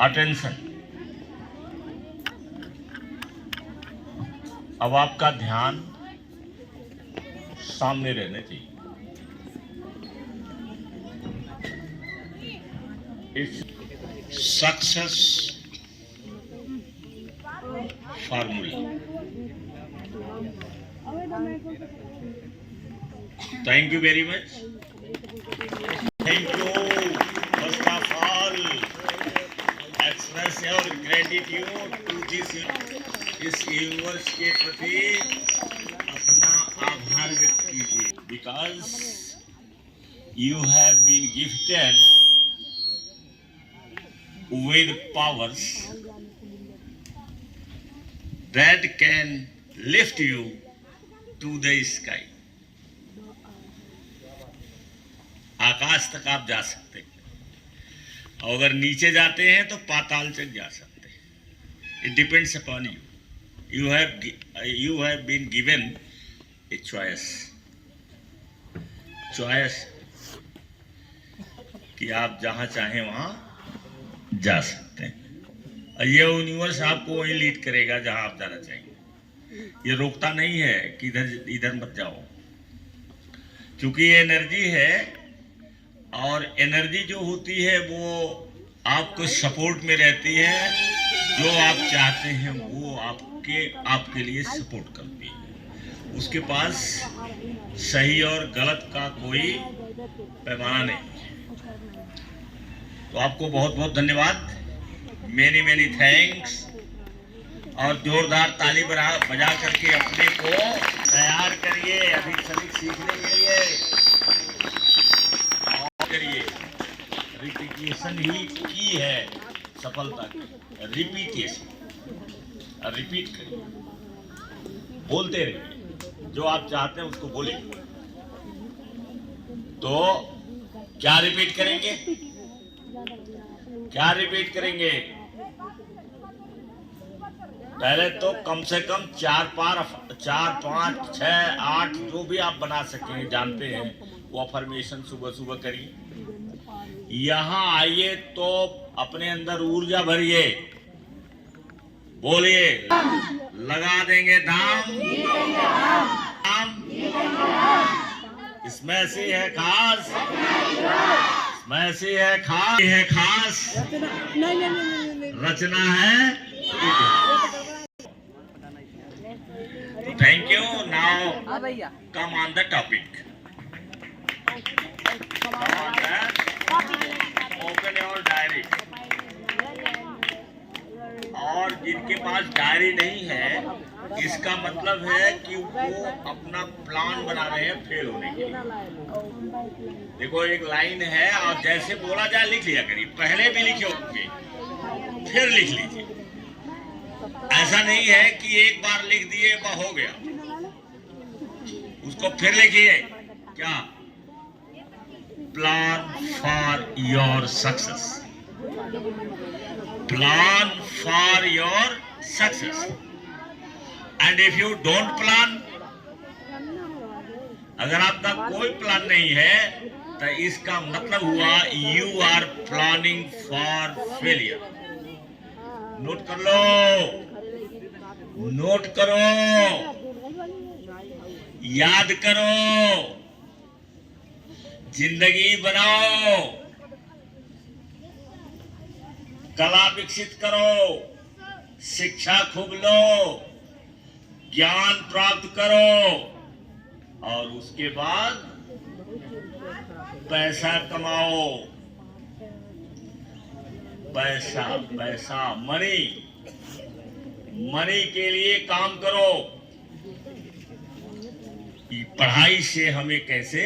Attention. अब आपका ध्यान सामने रहने चाहिए। इस success formula. Thank you very much. Thank you. First of all express your gratitude to this, इस यूनिवर्स के प्रति अपना आभार व्यक्त कीजिए, because you have been gifted with powers that can lift you to the sky. आकाश तक आप जा सकते हैं, और अगर नीचे जाते हैं तो पाताल तक जा सकते हैं। It depends upon you. You have been given a choice कि आप जहां चाहें वहां जा सकते हैं, और ये यूनिवर्स आपको वही लीड करेगा जहां आप जाना चाहिए। ये रोकता नहीं है कि इधर मत जाओ, क्योंकि ये एनर्जी है, और एनर्जी जो होती है वो आपको सपोर्ट में रहती है। जो आप चाहते हैं वो आपके लिए सपोर्ट करती है। उसके पास सही और गलत का कोई पैमाना नहीं। तो आपको बहुत बहुत धन्यवाद, मेनी थैंक्स, और जोरदार ताली बजा करके अपने को तैयार करिए अभी सभी सीखने के लिए। और करिए, रिपीटेशन ही की है सफलता की। रिपीटेशन, रिपीट करिए, बोलते रहिए, जो आप चाहते हैं उसको बोलिए। तो क्या रिपीट करेंगे? पहले तो कम से कम 4, 5, 6, 8 जो भी आप बना सकें, जानते हैं, वो अफर्मेशन सुबह करिए। यहां आइए तो अपने अंदर ऊर्जा भरिए, बोलिए, लगा देंगे दाम, इसमें से है खास, खास रचना है। Thank you. Now come on the topic. Open your diary. और जिनके पास डायरी नहीं है, इसका मतलब है कि वो अपना प्लान बना रहे हैं फेल होने के लिए। देखो, एक लाइन है, और जैसे बोला जाए लिख लिया करिए। पहले भी लिखे होंगे, फिर लिख लीजिए। ऐसा नहीं है कि एक बार लिख दिए वह हो गया, उसको फिर लिखिए। क्या? Plan for your success. Plan for your success. And if you don't plan, अगर आपका कोई प्लान नहीं है, तो इसका मतलब हुआ you are planning for failure. Note कर लो, नोट करो, याद करो, जिंदगी बनाओ, कला विकसित करो, शिक्षा खूब लो, ज्ञान प्राप्त करो, और उसके बाद पैसा कमाओ। पैसा मनी के लिए काम करो। पढ़ाई से हमें कैसे,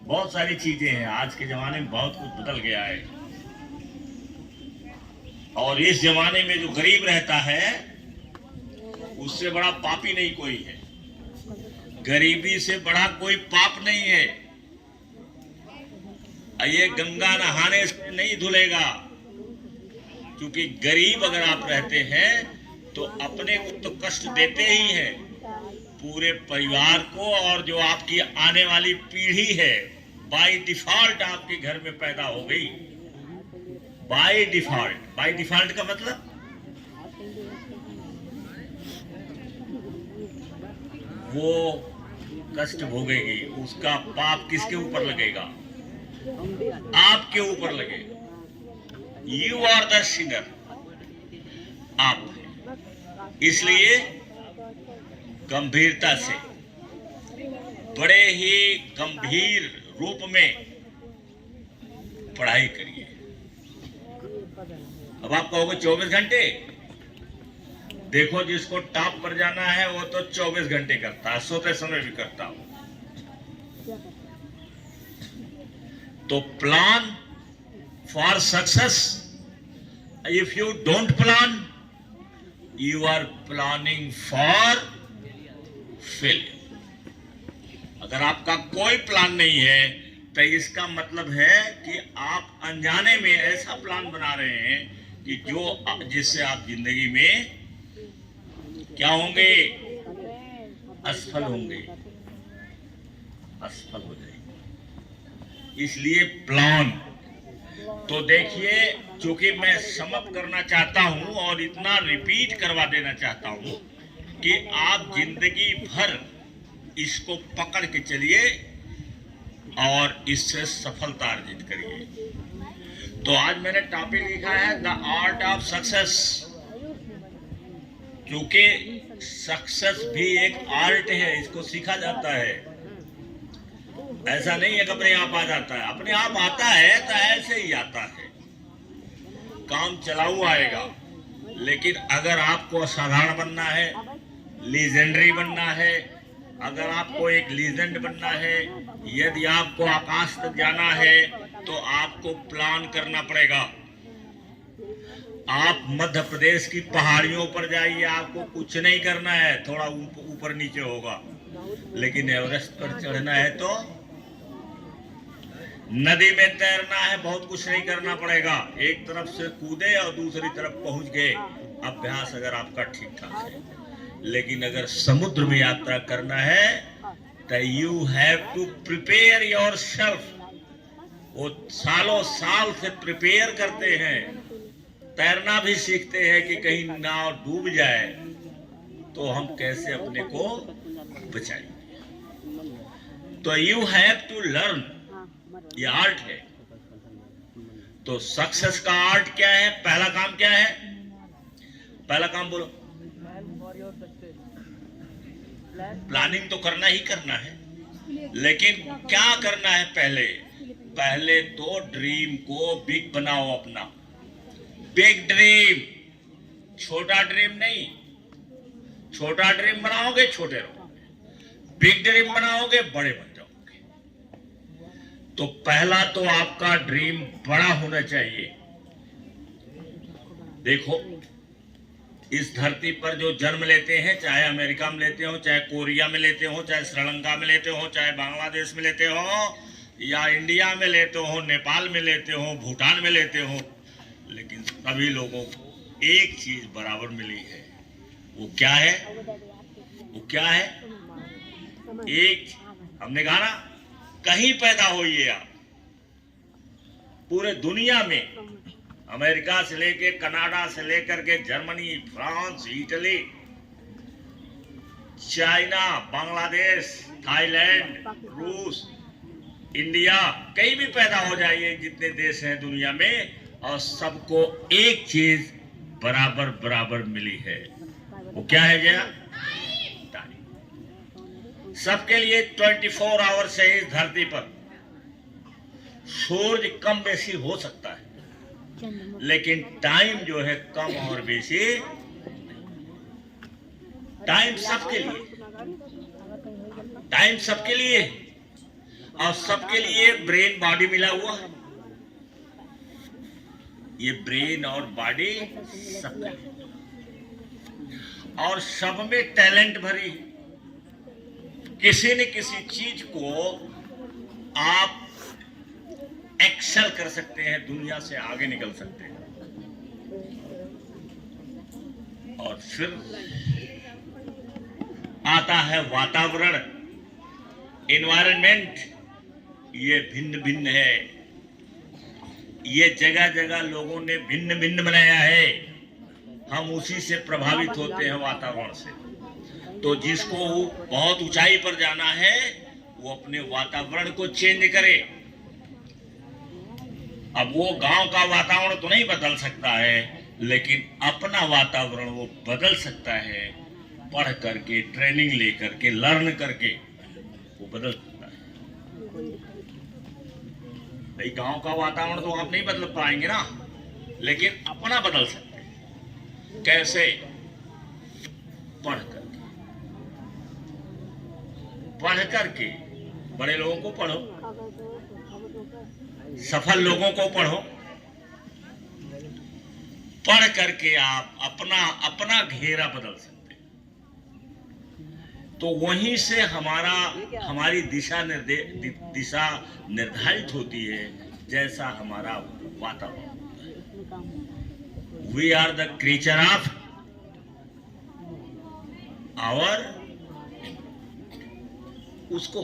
बहुत सारी चीजें हैं, आज के जमाने में बहुत कुछ बदल गया है, और इस जमाने में जो गरीब रहता है उससे बड़ा पापी नहीं कोई है। गरीबी से बड़ा कोई पाप नहीं है। ये गंगा नहाने से नहीं धुलेगा, क्योंकि गरीब अगर आप रहते हैं तो अपने को तो कष्ट देते ही हैं, पूरे परिवार को, और जो आपकी आने वाली पीढ़ी है बाय डिफॉल्ट आपके घर में पैदा हो गई। बाय डिफॉल्ट का मतलब वो कष्ट भोगेगी, उसका पाप किसके ऊपर लगेगा? आपके ऊपर लगेगा। यू आर द सिनर, आप। इसलिए गंभीरता से, बड़े ही गंभीर रूप में पढ़ाई करिए। अब आप कहोगे 24 घंटे, देखो जिसको टॉप पर जाना है वो तो 24 घंटे करता है, सोते समय भी करता हूं। तो plan for success, if you don't plan you are planning for failure. अगर आपका कोई प्लान नहीं है तो इसका मतलब है कि आप अनजाने में ऐसा प्लान बना रहे हैं कि जिससे आप जिंदगी में क्या होंगे? असफल होंगे, असफल हो जाएंगे। इसलिए प्लान तो देखिए, चूंकि मैं समअप करना चाहता हूं और इतना रिपीट करवा देना चाहता हूं कि आप जिंदगी भर इसको पकड़ के चलिए और इससे सफलता अर्जित करिए। तो आज मैंने टॉपिक लिखा है द आर्ट ऑफ सक्सेस, क्योंकि सक्सेस भी एक आर्ट है, इसको सीखा जाता है। ऐसा नहीं है कि अपने आप आ जाता है, अपने आप आता है तो ऐसे ही आता है, काम चलाऊ आएगा। लेकिन अगर आपको असाधारण बनना है, लीजेंडरी बनना है, अगर आपको एक लीजेंड बनना है, यदि आपको आकाश तक जाना है तो आपको प्लान करना पड़ेगा। आप मध्य प्रदेश की पहाड़ियों पर जाइए, आपको कुछ नहीं करना है, थोड़ा ऊपर नीचे होगा। लेकिन एवरेस्ट पर चढ़ना है तो नदी में तैरना है, बहुत कुछ नहीं करना पड़ेगा, एक तरफ से कूदे और दूसरी तरफ पहुंच गए। अभ्यास अगर आपका ठीक ठाक है। लेकिन अगर समुद्र में यात्रा करना है तो you have to prepare yourself. वो सालों साल से प्रिपेयर करते हैं, तैरना भी सीखते हैं कि कहीं नाव डूब जाए तो हम कैसे अपने को बचाएंगे। तो यू हैव टू लर्न, ये आर्ट है। तो सक्सेस का आर्ट क्या है? पहला काम क्या है? पहला काम बोलो। प्लानिंग तो करना ही करना है, लेकिन क्या करना है? पहले तो ड्रीम को बिग बनाओ अपना। बिग ड्रीम, छोटा ड्रीम नहीं। छोटा ड्रीम बनाओगे छोटे रहोगे, बिग ड्रीम बनाओगे बड़े बन जाओगे। तो पहला तो आपका ड्रीम बड़ा होना चाहिए। देखो, इस धरती पर जो जन्म लेते हैं, चाहे अमेरिका में लेते हो, चाहे कोरिया में लेते हो, चाहे श्रीलंका में लेते हो, चाहे बांग्लादेश में लेते हो, या इंडिया में लेते हो, नेपाल में लेते हो, भूटान में लेते हो, लेकिन सभी लोगों को एक चीज बराबर मिली है। वो क्या है? वो क्या है? एक, हमने कहा ना, कहीं पैदा होइए आप, पूरे दुनिया में, अमेरिका से लेके कनाडा से लेकर के Germany, France, Italy, China, Bangladesh, Thailand, रूस, इंडिया, कहीं भी पैदा हो जाइए, जितने देश हैं दुनिया में, और सबको एक चीज बराबर बराबर मिली है। वो क्या है जया? सबके लिए 24 आवर्स है इस धरती पर। सूरज कम बेसी हो सकता है, लेकिन टाइम जो है कम और बेसी, टाइम सबके लिए, टाइम सबके लिए, और सबके लिए ब्रेन बॉडी मिला हुआ है। ये ब्रेन और बॉडी सबके लिए, और सब में टैलेंट भरी। किसी न किसी चीज को आप एक्सेल कर सकते हैं, दुनिया से आगे निकल सकते हैं। और फिर आता है वातावरण, एनवायरनमेंट। ये भिन्न भिन्न है, ये जगह जगह लोगों ने भिन्न भिन्न बनाया है, हम उसी से प्रभावित होते हैं वातावरण से। तो जिसको बहुत ऊंचाई पर जाना है वो अपने वातावरण को चेंज करे। अब वो गांव का वातावरण तो नहीं बदल सकता है, लेकिन अपना वातावरण वो बदल सकता है, पढ़ करके, ट्रेनिंग लेकर के, लर्न करके वो बदल सकता है। भाई गांव का वातावरण तो आप नहीं बदल पाएंगे ना, लेकिन अपना बदल सकते हैं। कैसे? पढ़ करके, पढ़ करके। बड़े लोगों को पढ़ो, सफल लोगों को पढ़ो, पढ़ करके आप अपना घेरा बदल सकते हैं। तो वहीं से हमारी दिशा निर्धारित होती है, जैसा हमारा वातावरण होता है। We are the creature of our उसको।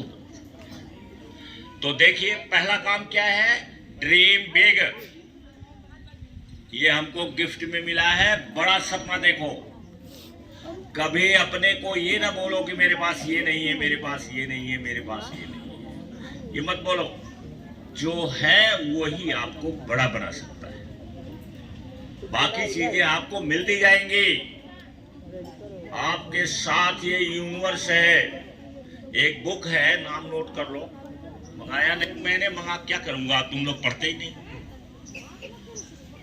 तो देखिए पहला काम क्या है? Dream big. ये हमको गिफ्ट में मिला है, बड़ा सपना देखो। कभी अपने को ये ना बोलो कि मेरे पास ये नहीं है, मेरे पास ये नहीं है, मेरे पास ये नहीं है। ये मत बोलो, जो है वही आपको बड़ा बना सकता है। बाकी चीजें आपको मिलती जाएंगी। आपके साथ ये यूनिवर्स है। एक बुक है, नाम नोट कर लो, मंगाया नहीं मैंने, मंगा क्या करूंगा, तुम लोग पढ़ते ही नहीं।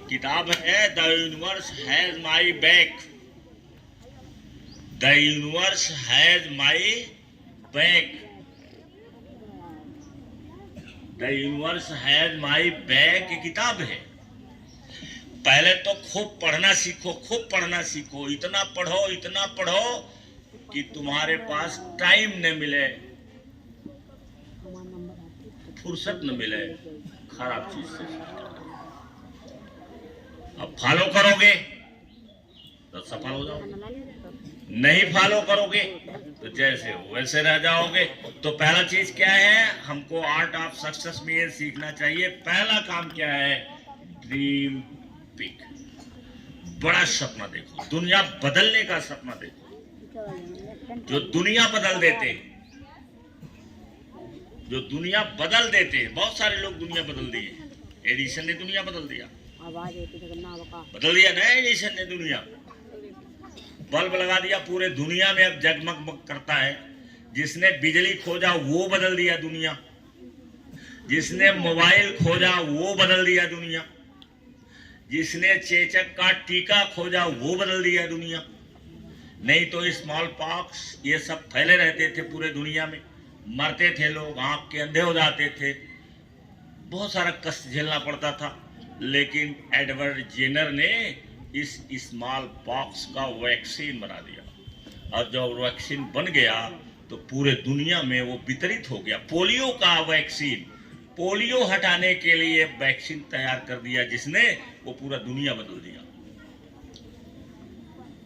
किताब है the universe has my back. The universe has my back. The universe has my back की किताब है। पहले तो खूब पढ़ना सीखो, खूब पढ़ना सीखो। इतना पढ़ो कि तुम्हारे पास टाइम न मिले, फुर्सत न मिले खराब चीज से। अब फॉलो करोगे तो सफल हो जाओगे, नहीं फॉलो करोगे तो जैसे हो वैसे रह जाओगे। तो पहला चीज क्या है? हमको आर्ट ऑफ सक्सेस में ये सीखना चाहिए। पहला काम क्या है? Dream big. बड़ा सपना देखो, दुनिया बदलने का सपना देखो। जो दुनिया बदल देते, बहुत सारे लोग दुनिया बदल दिए। एडिसन ने दुनिया बदल दिया, ना एडिसन ने दुनिया। बल्ब लगा दिया, पूरे दुनिया में अब जगमग करता है। जिसने बिजली खोजा वो बदल दिया दुनिया, जिसने मोबाइल खोजा वो बदल दिया दुनिया, जिसने चेचक का टीका खोजा वो बदल दिया दुनिया। नहीं तो स्मॉल पॉक्स ये सब फैले रहते थे पूरे दुनिया में, मरते थे लोग, आंख के अंधे हो जाते थे, बहुत सारा कष्ट झेलना पड़ता था। लेकिन एडवर्ड जेनर ने इस स्मॉल पॉक्स का वैक्सीन बना दिया, और जब वैक्सीन बन गया तो पूरे दुनिया में वो वितरित हो गया। पोलियो का वैक्सीन, पोलियो हटाने के लिए वैक्सीन तैयार कर दिया जिसने, वो पूरा दुनिया बदल दिया।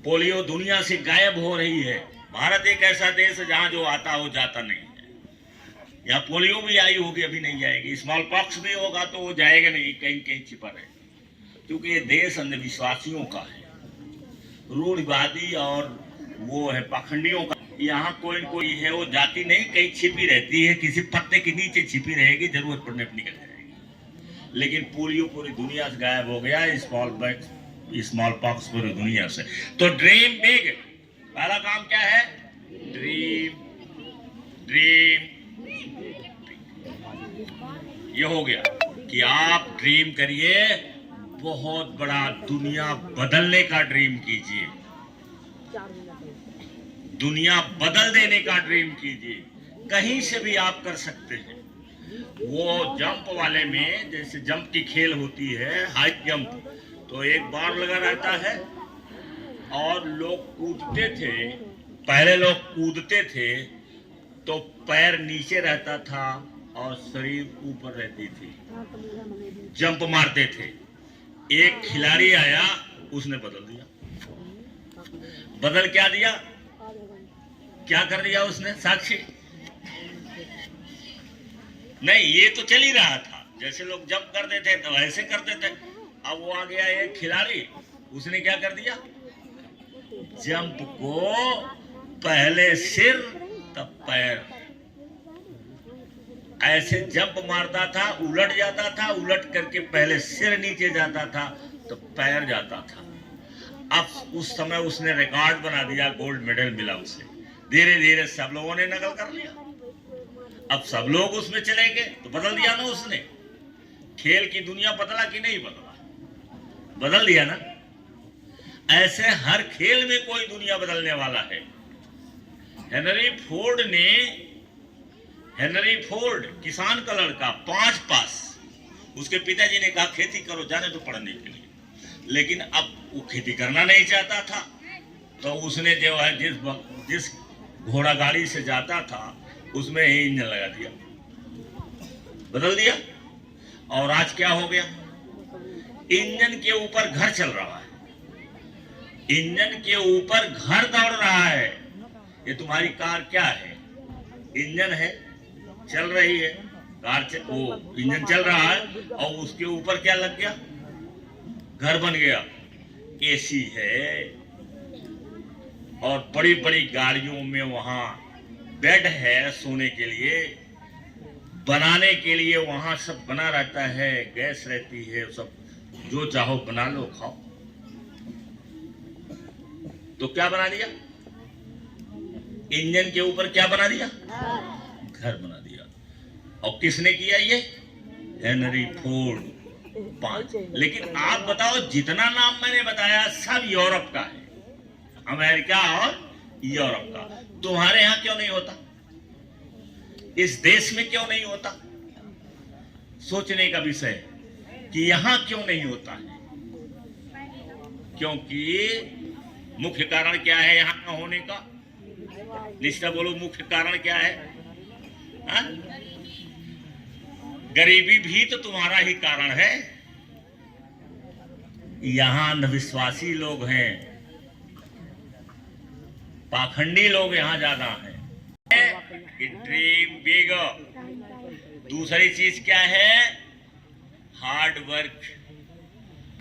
पोलियो दुनिया से गायब हो रही है। भारत एक ऐसा देश है जहां जो आता हो जाता नहीं है। यहाँ पोलियो भी आई होगी, अभी नहीं जाएगी। स्मॉल पॉक्स भी होगा तो वो जाएगा नहीं, कहीं कहीं छिपा रहेगा। क्योंकि ये देश अंधविश्वासियों का है, रूढ़िवादी और वो है पाखंडियों का। यहाँ कोई कोई है, वो जाति नहीं, कहीं छिपी रहती है, किसी पत्ते के नीचे छिपी रहेगी, जरूरत पड़ने पर निकल जाएगी। लेकिन पोलियो पूरी दुनिया से गायब हो गया, स्मॉल पॉक्स पूरी दुनिया से। तो ड्रीम बिग। पहला काम क्या है? ड्रीम ये हो गया कि आप ड्रीम करिए, बहुत बड़ा दुनिया बदलने का ड्रीम कीजिए, दुनिया बदल देने का ड्रीम कीजिए। कहीं से भी आप कर सकते हैं। वो जंप वाले में जैसे जंप की खेल होती है, हाई जंप, तो एक बार लगा रहता है और लोग कूदते थे। पहले लोग कूदते थे तो पैर नीचे रहता था और शरीर ऊपर रहती थी, जंप मारते थे। एक खिलाड़ी आया, उसने बदल दिया। बदल क्या दिया, क्या कर दिया उसने? साक्षी नहीं, ये तो चल ही रहा था, जैसे लोग जंप करते थे तो वैसे करते थे। अब वो आ गया एक खिलाड़ी, उसने क्या कर दिया, जंप को पहले सिर तब पैर, ऐसे जंप मारता था, उलट जाता था, उलट करके पहले सिर नीचे जाता था तो पैर जाता था। अब उस समय उसने रिकॉर्ड बना दिया, गोल्ड मेडल मिला उसे। धीरे धीरे सब लोगों ने नकल कर लिया। अब सब लोग उसमें चले गए तो बदल दिया ना उसने। खेल की दुनिया बदला कि नहीं बदला? बदल दिया ना। ऐसे हर खेल में कोई दुनिया बदलने वाला है। हेनरी फोर्ड किसान का लड़का, 5 पास, उसके पिताजी ने कहा खेती करो, जाने तो पढ़ने के लिए, लेकिन अब वो खेती करना नहीं चाहता था। तो उसने जो है जिस घोड़ा गाड़ी से जाता था उसमें ही इंजन लगा दिया, बदल दिया। और आज क्या हो गया, इंजन के ऊपर घर चल रहा है, इंजन के ऊपर घर दौड़ रहा है। ये तुम्हारी कार क्या है? इंजन है, चल रही है कार, वो इंजन चल रहा है और उसके ऊपर क्या लग गया, घर बन गया, एसी है। और बड़ी बड़ी गाड़ियों में वहां बेड है सोने के लिए, बनाने के लिए वहां सब बना रहता है, गैस रहती है, सब जो चाहो बना लो खाओ। तो क्या बना दिया, इंजन के ऊपर क्या बना दिया, घर बना दिया। और किसने किया ये? Henry Ford, 5। लेकिन आप बताओ, जितना नाम मैंने बताया सब यूरोप का है, अमेरिका और यूरोप का। तुम्हारे यहां क्यों नहीं होता? इस देश में क्यों नहीं होता? सोचने का विषय कि यहां क्यों नहीं होता है। क्योंकि मुख्य कारण क्या है यहां न होने का? निष्ठा बोलो, मुख्य कारण क्या है? हा? गरीबी भी तो तुम्हारा ही कारण है। यहां अंधविश्वासी लोग हैं, पाखंडी लोग यहां ज्यादा हैं। Dream big. दूसरी चीज क्या है? Hard work.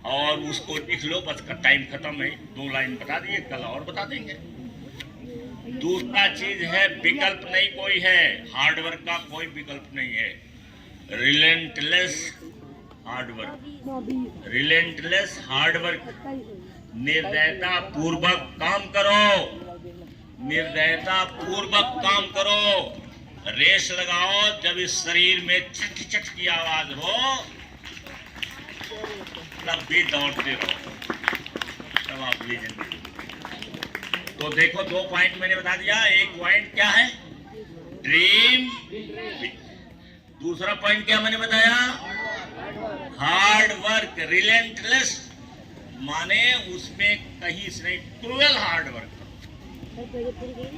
और उसको लिख लो, बस का टाइम खत्म है, 2 लाइन बता दिए, कल और बता देंगे। दूसरा चीज है, विकल्प नहीं कोई है, हार्ड वर्क का कोई विकल्प नहीं है। Relentless hard work, relentless hard work. निर्दयता पूर्वक काम करो, निर्दयता पूर्वक काम करो। रेस लगाओ, जब इस शरीर में चट चट की आवाज हो तब भी दौड़ते रहो, तब आप लीजेंगे। तो देखो, 2 पॉइंट मैंने बता दिया। एक पॉइंट क्या है? ड्रीम। दूसरा पॉइंट क्या मैंने बताया? हार्ड वर्क, रिलेंटलेस, माने उसमें कहीं से नहीं, क्रूअल हार्ड वर्क,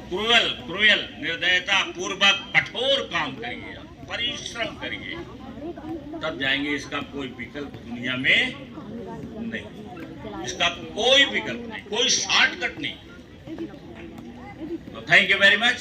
क्रूअल निर्दयता पूर्वक कठोर काम करिए, परिश्रम करिए, तब जाएंगे। इसका कोई विकल्प दुनिया में नहीं, इसका कोई विकल्प नहीं, कोई शॉर्टकट नहीं। तो थैंक यू वेरी मच।